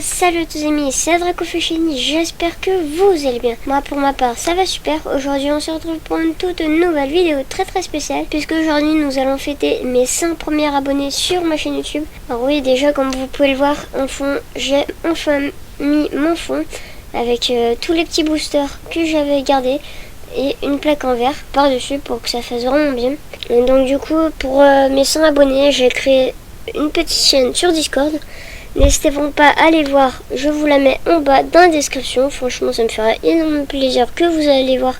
salut à tous les amis, c'est Dracofushini, j'espère que vous allez bien. Moi pour ma part ça va super, aujourd'hui on se retrouve pour une toute nouvelle vidéo très spéciale, puisque aujourd'hui nous allons fêter mes 100 premiers abonnés sur ma chaîne YouTube. Alors oui, déjà comme vous pouvez le voir en fond, j'ai enfin mis mon fond avec tous les petits boosters que j'avais gardés et une plaque en verre par dessus pour que ça fasse vraiment bien. Et donc du coup pour mes 100 abonnés j'ai créé une petite chaîne sur Discord. N'hésitez pas à aller voir, je vous la mets en bas dans la description. Franchement ça me fera énormément plaisir que vous allez voir,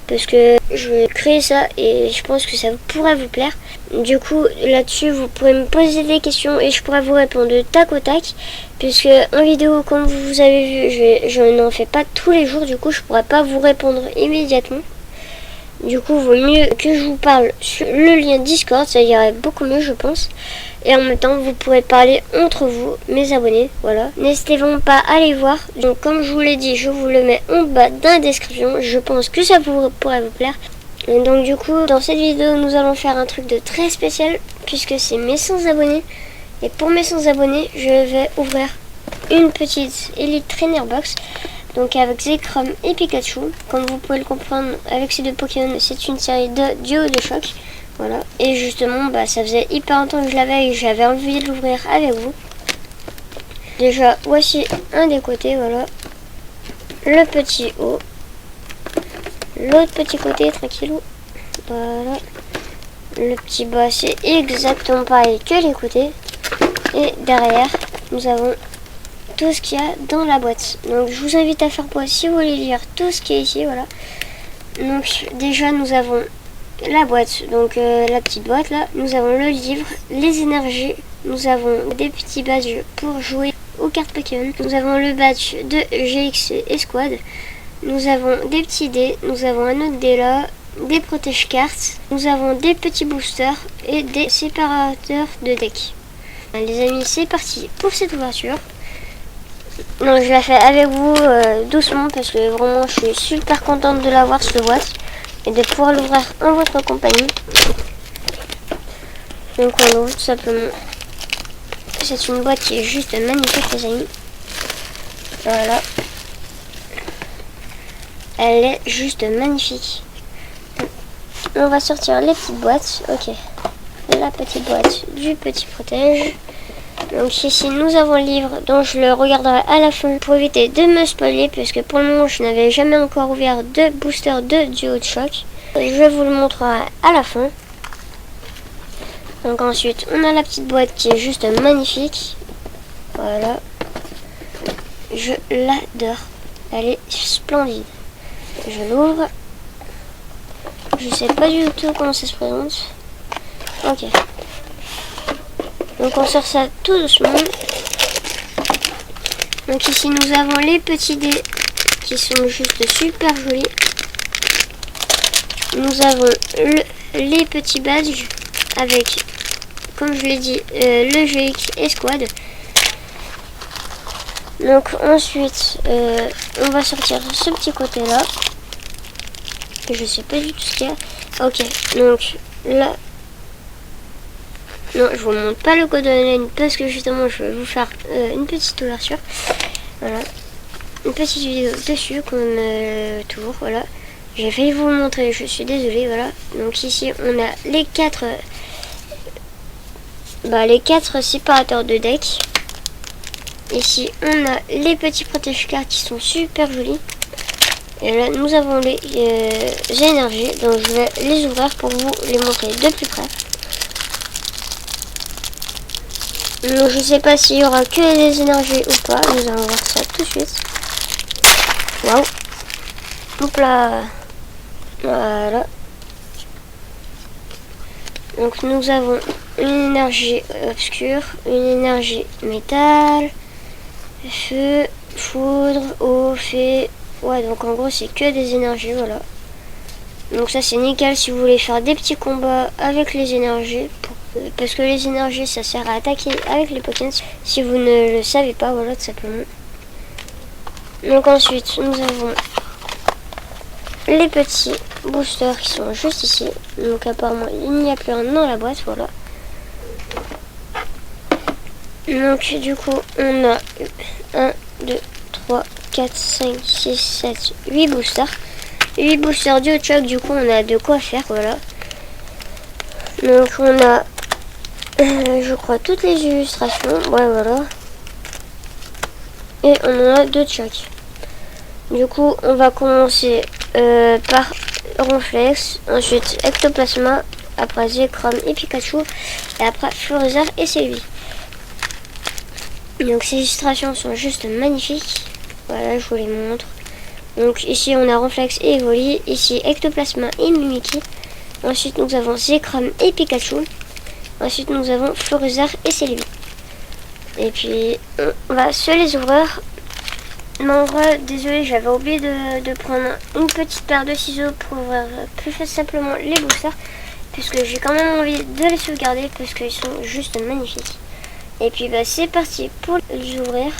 parce que je vais créer ça et je pense que ça pourrait vous plaire. Du coup là-dessus vous pourrez me poser des questions et je pourrai vous répondre de tac au tac, puisque en vidéo comme vous avez vu je n'en fais pas tous les jours, du coup je pourrais pas vous répondre immédiatement. Du coup, il vaut mieux que je vous parle sur le lien Discord, ça irait beaucoup mieux, je pense. Et en même temps, vous pourrez parler entre vous, mes abonnés, voilà. N'hésitez vraiment pas à aller voir. Donc, comme je vous l'ai dit, je vous le mets en bas dans la description. Je pense que ça pourrait vous plaire. Et donc, du coup, dans cette vidéo, nous allons faire un truc de très spécial, puisque c'est mes 100 abonnés. Et pour mes 100 abonnés, je vais ouvrir une petite Elite Trainer Box. Donc avec Zekrom et Pikachu, comme vous pouvez le comprendre avec ces deux Pokémon, c'est une série de duo de choc. Voilà. Et justement, ça faisait hyper longtemps que je l'avais et j'avais envie de l'ouvrir avec vous. Déjà, voici un des côtés, voilà. Le petit haut. L'autre petit côté, tranquillou. Voilà. Le petit bas, c'est exactement pareil que les côtés. Et derrière, nous avons tout ce qu'il y a dans la boîte. Donc je vous invite à faire pause si vous voulez lire tout ce qui est ici, voilà. Donc déjà nous avons la boîte, donc la petite boîte là, nous avons le livre, les énergies, nous avons des petits badges pour jouer aux cartes Pokémon, nous avons le badge de GX Escouade, nous avons des petits dés, nous avons un autre dé là, des protège cartes, nous avons des petits boosters et des séparateurs de deck. Les amis, c'est parti pour cette ouverture. Donc je la fais avec vous doucement, parce que vraiment je suis super contente de l'avoir cette boîte et de pouvoir l'ouvrir en votre compagnie. Donc on ouvre tout simplement. C'est une boîte qui est juste magnifique les amis. Voilà. Elle est juste magnifique. On va sortir les petites boîtes. Ok. La petite boîte du petit protège. Donc ici nous avons le livre, dont je le regarderai à la fin pour éviter de me spoiler, puisque pour le moment je n'avais jamais encore ouvert de booster de duo de choc. Je vous le montrerai à la fin. Donc ensuite on a la petite boîte qui est juste magnifique. Voilà. Je l'adore. Elle est splendide. Je l'ouvre. Je sais pas du tout comment ça se présente. Ok. Donc on sort ça tout doucement. Donc ici nous avons les petits dés qui sont juste super jolis. Nous avons les petits badges avec, comme je l'ai dit, le GX Escouade. Donc ensuite on va sortir ce petit côté là. Je sais pas du tout ce qu'il y a. Ok, donc là. Non, je vous montre pas le code online parce que justement je vais vous faire une petite ouverture. Voilà. Une petite vidéo dessus comme toujours. Voilà. J'ai failli vous montrer, je suis désolée. Voilà. Donc ici on a les quatre séparateurs de deck. Ici on a les petits protège-cartes qui sont super jolis. Et là nous avons les énergies. Donc je vais les ouvrir pour vous les montrer de plus près. Donc je sais pas s'il y aura que des énergies ou pas. Nous allons voir ça tout de suite. Waouh. Hop là. Voilà. Donc nous avons une énergie obscure, une énergie métal, feu, foudre, eau, fée. Ouais, donc en gros c'est que des énergies, voilà. Donc ça c'est nickel si vous voulez faire des petits combats avec les énergies. Parce que les énergies ça sert à attaquer avec les Pokémon. Si vous ne le savez pas, voilà tout simplement. Donc ensuite nous avons les petits boosters qui sont juste ici. Donc apparemment il n'y a plus rien dans la boîte, voilà. Donc du coup on a 1, 2, 3, 4, 5, 6, 7, 8 boosters. 8 boosters Duochoc, du coup on a de quoi faire, voilà. Donc on a je crois toutes les illustrations, ouais voilà. Et on en a 2 de chaque. Du coup on va commencer par Ronflex, ensuite Ectoplasma, après Zekrom et Pikachu, et après Florizarre et Sylvie. Donc ces illustrations sont juste magnifiques. Voilà, je vous les montre. Donc ici on a Ronflex et Evoli, ici Ectoplasma et Mimikyu. Ensuite nous avons Zekrom et Pikachu. Ensuite nous avons Florizarre et Sylvie. Et puis on va se les ouvrir. Non, désolé, j'avais oublié de prendre une petite paire de ciseaux pour ouvrir plus simplement les boosters, puisque j'ai quand même envie de les sauvegarder parce qu'ils sont juste magnifiques. Et puis bah, c'est parti pour les ouvrir.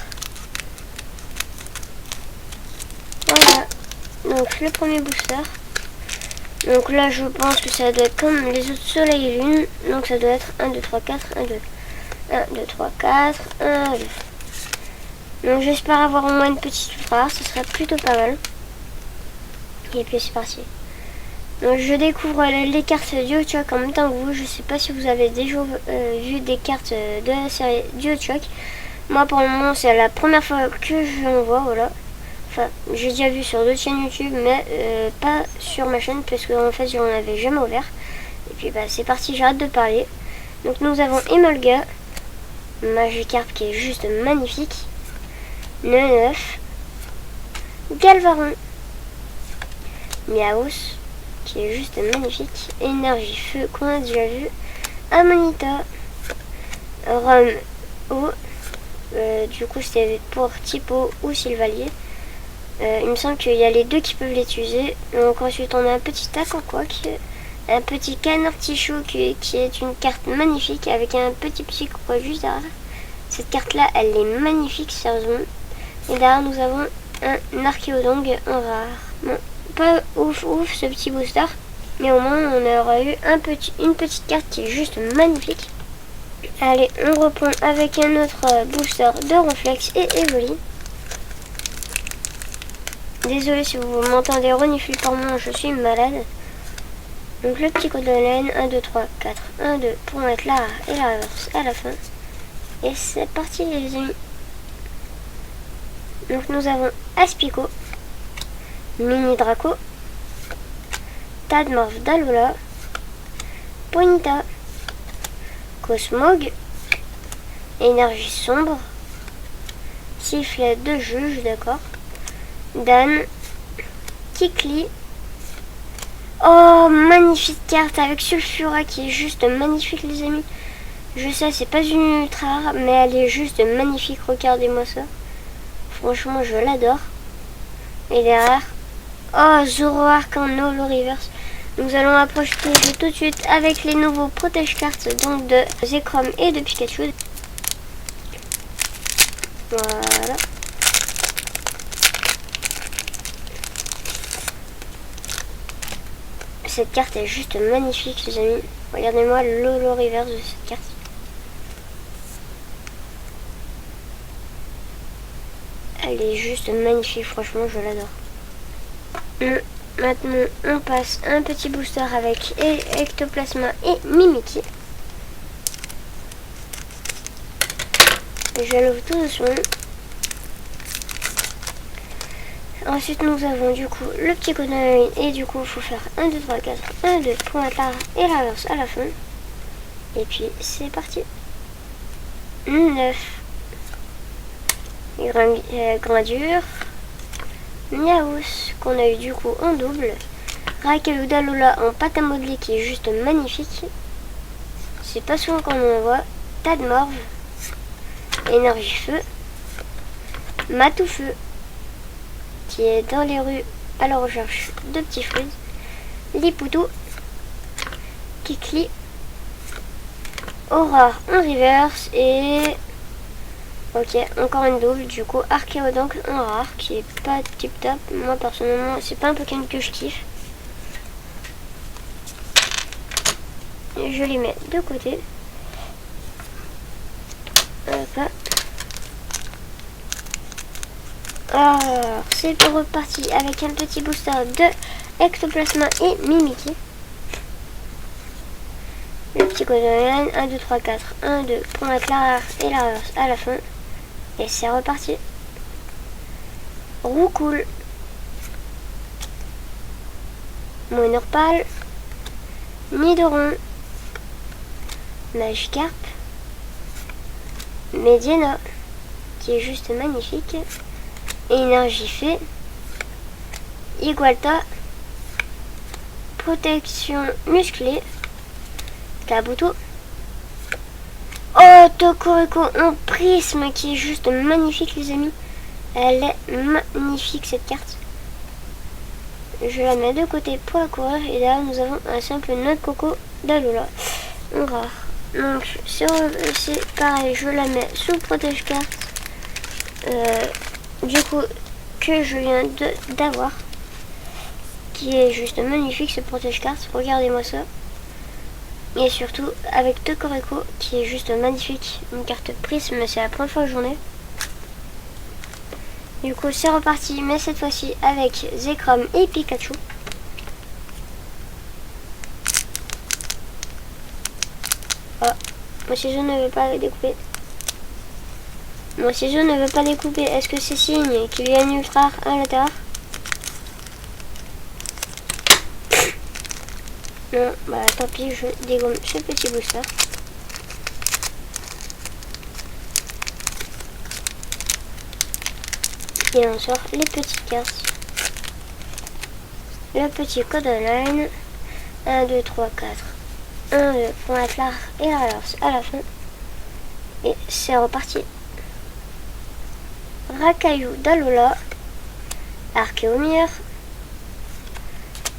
Voilà, donc le premier booster. Donc là je pense que ça doit être comme les autres soleil et lune. Donc ça doit être 1, 2, 3, 4, 1, 2. 1, 2, 3, 4, 1, 2. Donc j'espère avoir au moins une petite rare, ce serait plutôt pas mal. Et puis c'est parti. Donc je découvre les cartes Duochoc en même temps que vous. Je sais pas si vous avez déjà vu des cartes de la série Duochoc. Moi pour le moment c'est la première fois que j'en vois, voilà. Enfin j'ai déjà vu sur d'autres chaînes YouTube, mais pas sur ma chaîne parce qu'en fait je n'en avais jamais ouvert. Et puis bah c'est parti, j'arrête de parler. Donc nous avons Emolga, Magikarp qui est juste magnifique. Neuf, Galvaron, Miaos qui est juste magnifique, Énergie Feu qu'on a déjà vu, Amonita, Rom O, du coup c'était pour Typo ou Sylvalier. Il me semble qu'il y a les deux qui peuvent l'utiliser. Donc ensuite on a un petit Aquaquack, un petit Canartichaud qui est une carte magnifique avec un petit psycho juste derrière. Cette carte là elle est magnifique sérieusement. Et derrière nous avons un Archéodong en rare. Bon, pas ouf ce petit booster, mais au moins on aura eu une petite carte qui est juste magnifique. Allez, on reprend avec un autre booster de Ronflex et Evoli. Désolé si vous m'entendez renifler par moi, je suis malade. Donc le petit code de laine, 1, 2, 3, 4, 1, 2 pour mettre la rare et la reverse à la fin. Et c'est parti les amis. Donc nous avons Aspico, Mini Draco, Tadmorph d'Alola, Ponyta, Cosmog, Énergie Sombre, Sifflet de Juge, d'accord, Dan, Kikli. Oh, magnifique carte avec Sulfura qui est juste magnifique les amis. Je sais, c'est pas une ultra rare, mais elle est juste magnifique, regardez-moi ça. Franchement, je l'adore. Et derrière, oh, Zoroark en Holo Reverse. Nous allons approcher tout de suite avec les nouveaux protège-cartes donc de Zekrom et de Pikachu. Voilà. Cette carte est juste magnifique les amis. Regardez-moi l'Holo Reverse de cette carte. Elle est juste magnifique, franchement, je l'adore. Maintenant, on passe un petit booster avec Ectoplasma et Mimikyu. Je l'ouvre tout doucement. Ensuite, nous avons du coup le petit code et du coup, il faut faire 1, 2, 3, 4, 1, 2 pour mettre la et la reverse à la fin. Et puis, c'est parti. 9. Gradure, Miaos qu'on a eu du coup en double, Raikou d'Alola en pâte à modeler qui est juste magnifique, c'est pas souvent qu'on en voit, Tadmorph, Énergie Feu, Matoufeu qui est dans les rues à la recherche de petits fruits, Liputo, Kikli, Aura en reverse et... Ok, encore une double, du coup Archéodong en rare, qui est pas tip top. Moi personnellement, c'est pas un Pokémon que je kiffe. Et je les mets de côté. Hop. Alors, c'est reparti avec un petit booster de Ectoplasma et Mimikyu. Le petit code online, 1, 2, 3, 4, 1, 2 pour mettre la rare et la reverse à la fin. Et c'est reparti. Roucoule. Monorpal. Nidoron. Magikarp. Mediana, qui est juste magnifique. Énergifée. Igualta. Protection musclée. Kabuto. Oh, Tokoriko en prisme qui est juste magnifique, les amis. Elle est magnifique cette carte. Je la mets de côté pour la coureur. Et là, nous avons un simple noix de coco d'Alola. On rare. Donc, c'est pareil, je la mets sous protège carte. Du coup, que je viens d'avoir. Qui est juste magnifique ce protège carte. Regardez-moi ça. Et surtout avec Tokoriko qui est juste magnifique. Une carte prisme, c'est la première fois que j'en ai. Du coup c'est reparti, mais cette fois-ci avec Zekrom et Pikachu. Oh, mon ciseau ne veut pas découper. Mon ciseau ne veut pas découper. Est-ce que c'est signe qu'il y a une ultra rare à l'intérieur? Non, bah tant pis, je dégomme ce petit booster. Et on sort les petites cartes. Le petit code online. 1, 2, 3, 4. 1, 2 pour mettre la et la relance à la fin. Et c'est reparti. Rakayu d'Alola. Archéomir.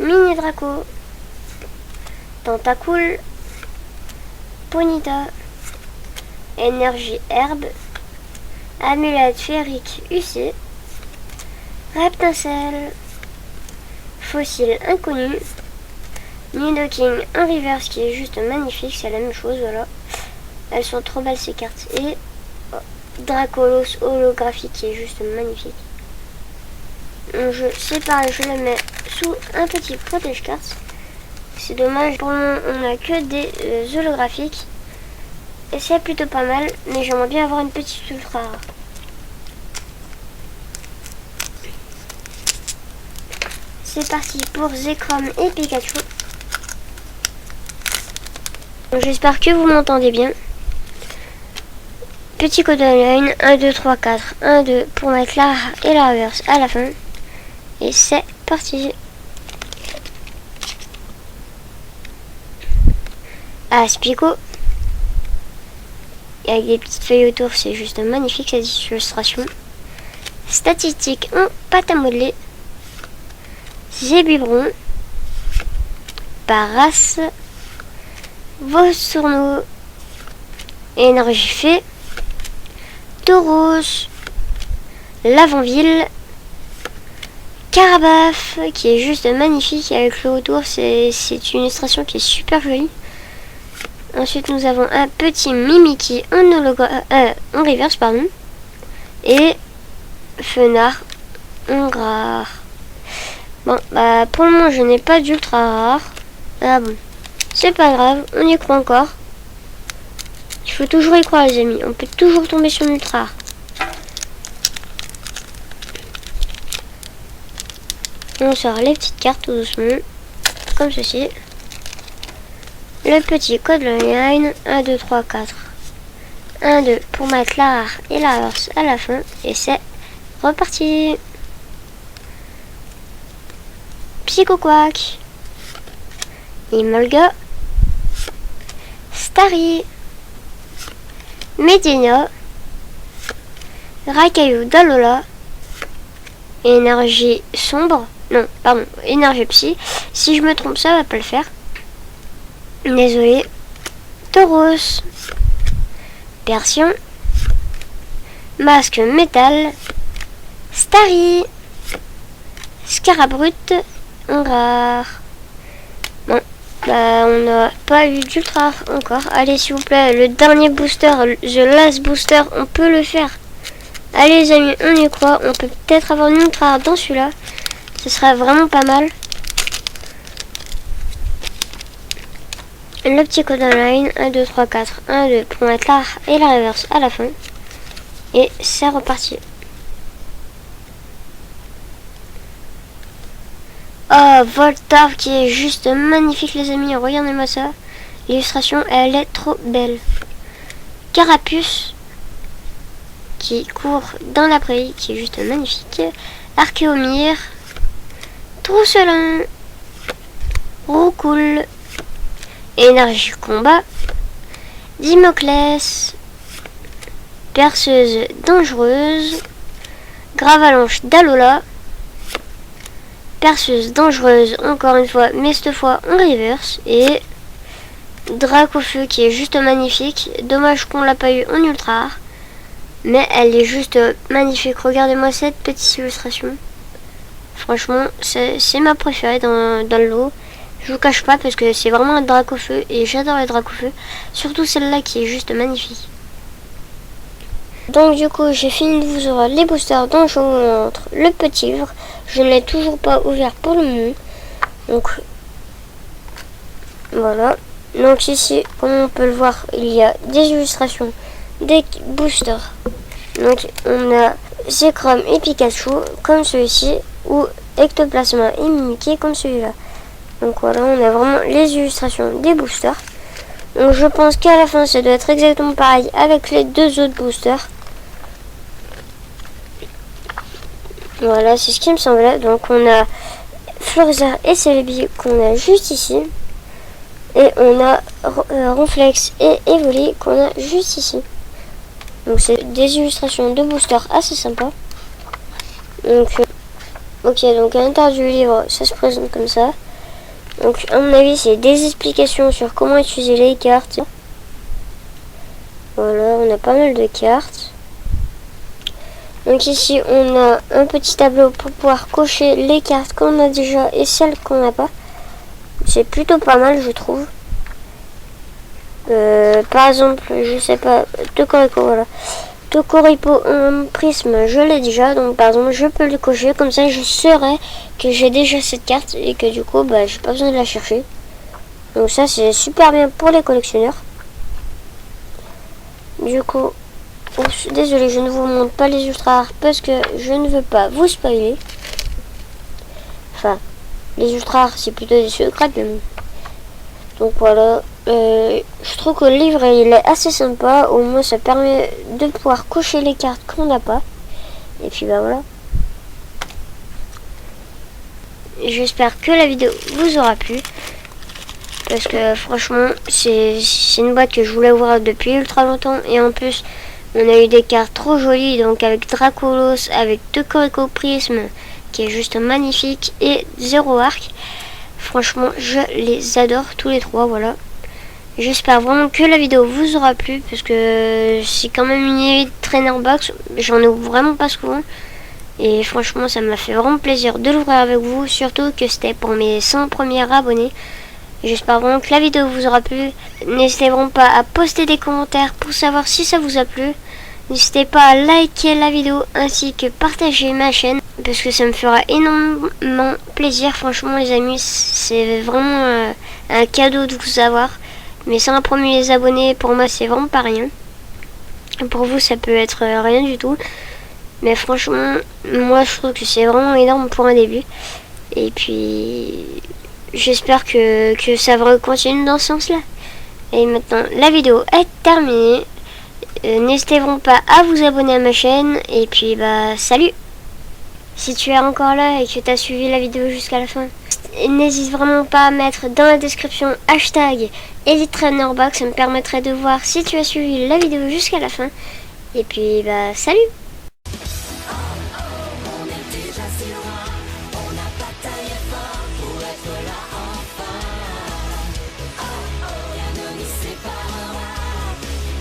Mini Draco. Tentacool, Ponyta, Énergie Herbe, Amulette Féerique UC, Reptincelle, Fossile Inconnu, Nidoking en reverse qui est juste magnifique, c'est la même chose, voilà. Elles sont trop belles ces cartes. Et Dracolos holographique qui est juste magnifique. C'est pareil, je le mets sous un petit protège-carte. C'est dommage, pour le moment on n'a que des holographiques. Et c'est plutôt pas mal, mais j'aimerais bien avoir une petite ultra rare. C'est parti pour Zekrom et Pikachu. J'espère que vous m'entendez bien. Petit code online, 1, 2, 3, 4. 1, 2 pour mettre la rare et la reverse à la fin. Et c'est parti. Aspico. Et avec des petites feuilles autour, c'est juste magnifique cette illustration. Statistiques en pâte à modeler. Zébubron. Paras. Vossourneau. Énergifée. Tauros. Lavonville. Carabaf qui est juste magnifique avec le autour, c'est une illustration qui est super jolie. Ensuite nous avons un petit Mimikyu en reverse pardon. Et Fenard en rare. Bon bah pour le moment je n'ai pas d'ultra rare. Ah bon, c'est pas grave, on y croit encore. Il faut toujours y croire les amis, on peut toujours tomber sur une ultra rare. On sort les petites cartes tout doucement, comme ceci. Le petit code online, 1, 2, 3, 4. 1, 2 pour mettre la rare et la reverse à la fin. Et c'est reparti. Psychoquack. Emolga. Starry. Medina. Rakayu d'Alola. Énergie sombre. Non, pardon, énergie psy. Si je me trompe, ça va pas le faire. Désolé. Tauros. Persion. Masque métal. Starry. Scarabrute. En rare. Bon, Bah, on n'a pas eu d'ultra rare encore. Allez, s'il vous plaît, le dernier booster, The Last Booster, on peut le faire. Allez les amis, on y croit. On peut peut-être avoir une ultra rare dans celui-là. Ce serait vraiment pas mal. Le petit code online, 1, 2, 3, 4, 1, 2, pour mettre l'art et la reverse à la fin. Et c'est reparti. Oh, Voltar qui est juste magnifique les amis, regardez-moi ça. L'illustration, elle est trop belle. Carapuce qui court dans la prairie, qui est juste magnifique. Archéomir, Trousselin, Roucoule, Énergie Combat, Dimoclès, Perceuse Dangereuse, Gravalanche d'Alola, Perceuse Dangereuse encore une fois, mais cette fois en reverse, et Dracofeu qui est juste magnifique. Dommage qu'on l'a pas eu en ultra rare, mais elle est juste magnifique. Regardez-moi cette petite illustration. Franchement, c'est ma préférée dans le lot. Je vous cache pas parce que c'est vraiment un Dracofeu et j'adore les Dracofeu. Surtout celle-là qui est juste magnifique. Donc du coup, j'ai fini de vous ouvrir les boosters dont je vous montre le petit livre. Je ne l'ai toujours pas ouvert pour le moment. Donc voilà. Donc ici, comme on peut le voir, il y a des illustrations, des boosters. Donc on a Zekrom et Pikachu comme celui-ci, ou Ectoplasma et Mimikyu comme celui-là. Donc voilà, on a vraiment les illustrations des boosters. Donc je pense qu'à la fin ça doit être exactement pareil avec les deux autres boosters. Voilà, c'est ce qui me semblait. Donc on a Floriza et Celebi qu'on a juste ici. Et on a Ronflex et Evoli qu'on a juste ici. Donc c'est des illustrations de boosters assez sympas. Donc ok, donc à l'intérieur du livre ça se présente comme ça. Donc à mon avis c'est des explications sur comment utiliser les cartes. Voilà, on a pas mal de cartes. Donc ici on a un petit tableau pour pouvoir cocher les cartes qu'on a déjà et celles qu'on n'a pas. C'est plutôt pas mal je trouve. Par exemple, je sais pas, Tokoripo, voilà. Tokoripo en prisme, je l'ai déjà, donc par exemple je peux le cocher, comme ça je saurai que j'ai déjà cette carte et que du coup bah j'ai pas besoin de la chercher. Donc ça c'est super bien pour les collectionneurs. Du coup, désolé, je ne vous montre pas les ultra rares parce que je ne veux pas vous spoiler. Enfin, les ultra rares c'est plutôt des secrets mais bon. Donc voilà, je trouve que le livre il est assez sympa, au moins ça permet de pouvoir cocher les cartes qu'on n'a pas. Et puis bah voilà. J'espère que la vidéo vous aura plu. Parce que franchement c'est une boîte que je voulais voir depuis ultra longtemps. Et en plus on a eu des cartes trop jolies, donc avec Dracolos, avec Tokoripo Prisme qui est juste magnifique, et Zero Arc. Franchement, je les adore tous les trois, voilà. J'espère vraiment que la vidéo vous aura plu, parce que c'est quand même une trainer box. J'en ai vraiment pas souvent. Et franchement, ça m'a fait vraiment plaisir de l'ouvrir avec vous, surtout que c'était pour mes 100 premiers abonnés. J'espère vraiment que la vidéo vous aura plu. N'hésitez vraiment pas à poster des commentaires pour savoir si ça vous a plu. N'hésitez pas à liker la vidéo ainsi que partager ma chaîne parce que ça me fera énormément plaisir. Franchement les amis, c'est vraiment un cadeau de vous avoir. Mais 100 premiers abonnés pour moi c'est vraiment pas rien. Pour vous ça peut être rien du tout. Mais franchement moi je trouve que c'est vraiment énorme pour un début. Et puis j'espère que ça va continuer dans ce sens là. Et maintenant la vidéo est terminée. N'hésitez vraiment pas à vous abonner à ma chaîne. Et puis bah salut. Si tu es encore là et que tu as suivi la vidéo jusqu'à la fin, n'hésite vraiment pas à mettre dans la description hashtag EliteTrainerBox. Ça me permettrait de voir si tu as suivi la vidéo jusqu'à la fin. Et puis bah salut.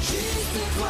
Juste toi.